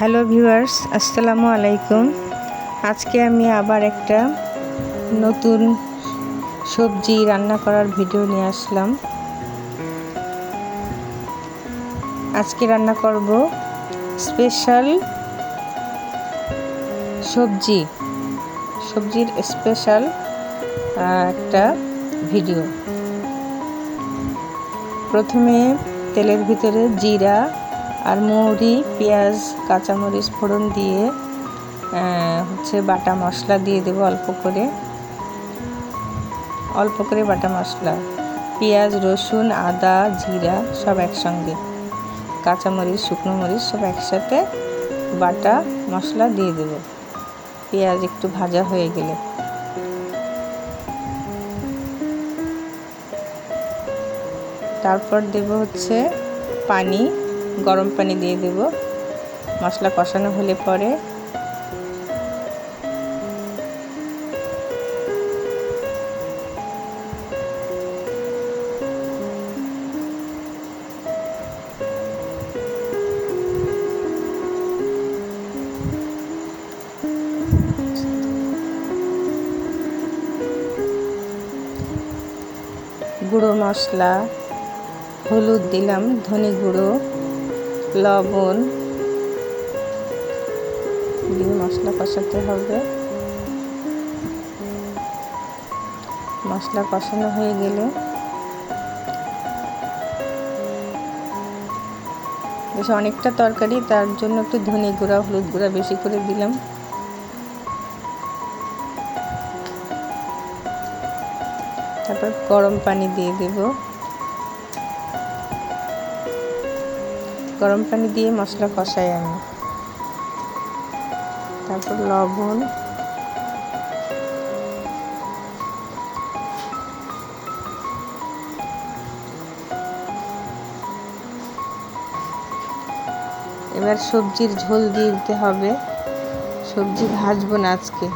Hello viewers, আসসালামু আলাইকুম। আজকে আমি আবার একটা নতুন সবজি রান্না করার ভিডিও নিয়ে আসলাম। আজকে রান্না করব স্পেশাল সবজির স্পেশাল একটা ভিডিও। প্রথমে তেলের ভিতরে জিরা আর মৌরি, পেঁয়াজ, কাঁচামরিচ ফোড়ন দিয়ে বাটা মশলা দিয়ে দেবো। অল্প করে বাটা মশলা, পেঁয়াজ, রসুন, আদা, জিরা সব একসঙ্গে, কাঁচামরিচ, শুকনো মরিচ সব একসাথে বাটা মশলা দিয়ে দেব। পেঁয়াজ একটু ভাজা হয়ে গেলে তারপর দেব পানি, গরম পানি দিয়ে দেব। মশলা কষানো হলে পরে গুঁড়ো মশলা, হলুদ দিলাম, ধনে গুঁড়ো, লবণ দিয়ে মশলা কষাতে হবে। মশলা কষানো হয়ে গেলে বেশ অনেকটা তরকারি, তার জন্য একটু ধনে গুঁড়া, হলুদ গুঁড়া বেশি করে দিলাম। তারপর গরম পানি দিয়ে দেব। গরম পানি দিয়ে মশলা কষাই আমি। তারপর লবণ, এবার সবজির ঝোল দিয়ে দিতে হবে। সবজি ভাজবো না আজকে,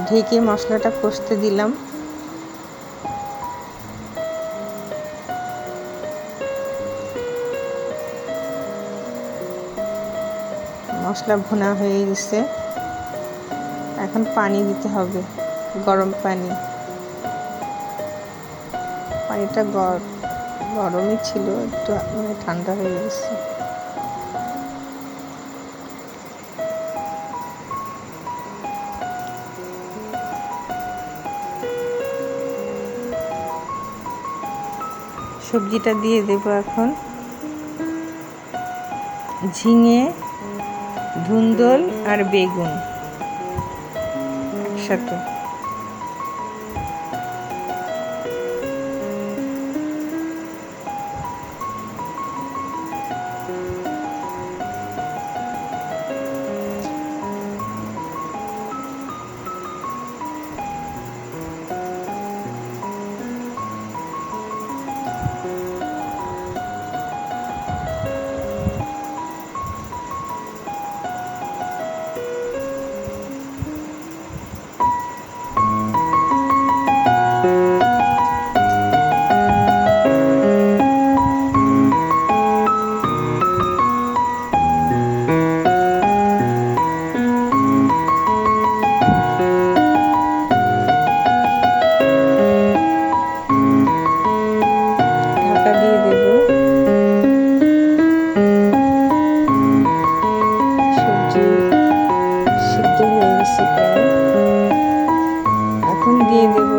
ঢেকে মশলাটা কষতে দিলাম। মশলা ভুনা হয়ে গেছে, এখন পানি দিতে হবে, গরম পানি। পানিটা গরমই ছিল, একটু ঠান্ডা হয়ে গেছে। সবজিটা দিয়ে দেব এখন। ঝিঙে, ধুন্দল আর বেগুন একসাথে। এখন দিয়ে দেব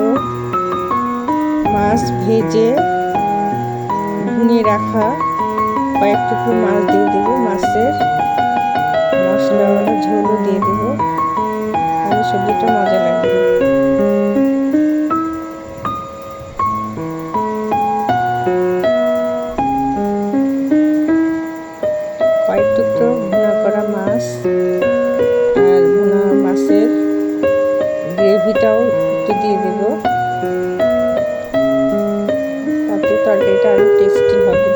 মাছ ভেজে ভুনে রাখা কয়েক টুকরো মাছ দিয়ে দেব। মাছের মশলাওয়ালা ঝোলও দিয়ে দেব, তাহলে সবজিটা মজা লাগবে। কয়েক টুকরো ভুনা করা মাছ আর ভুনা মাছের গ্রেভিটাও একটু দিয়ে দেব, তাতে তরকারিটা আরো টেস্টি হবে।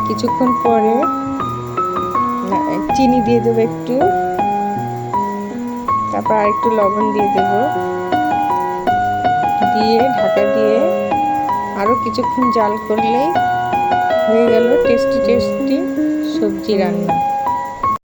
কিছুক্ষণ পরে চিনি দিয়ে দেবো একটু, তারপর আর একটু লবণ দিয়ে দেব, দিয়ে ঢাকা দিয়ে আরও কিছুক্ষণ জাল করলেই হয়ে গেল টেস্টি টেস্টি সবজি রান্না।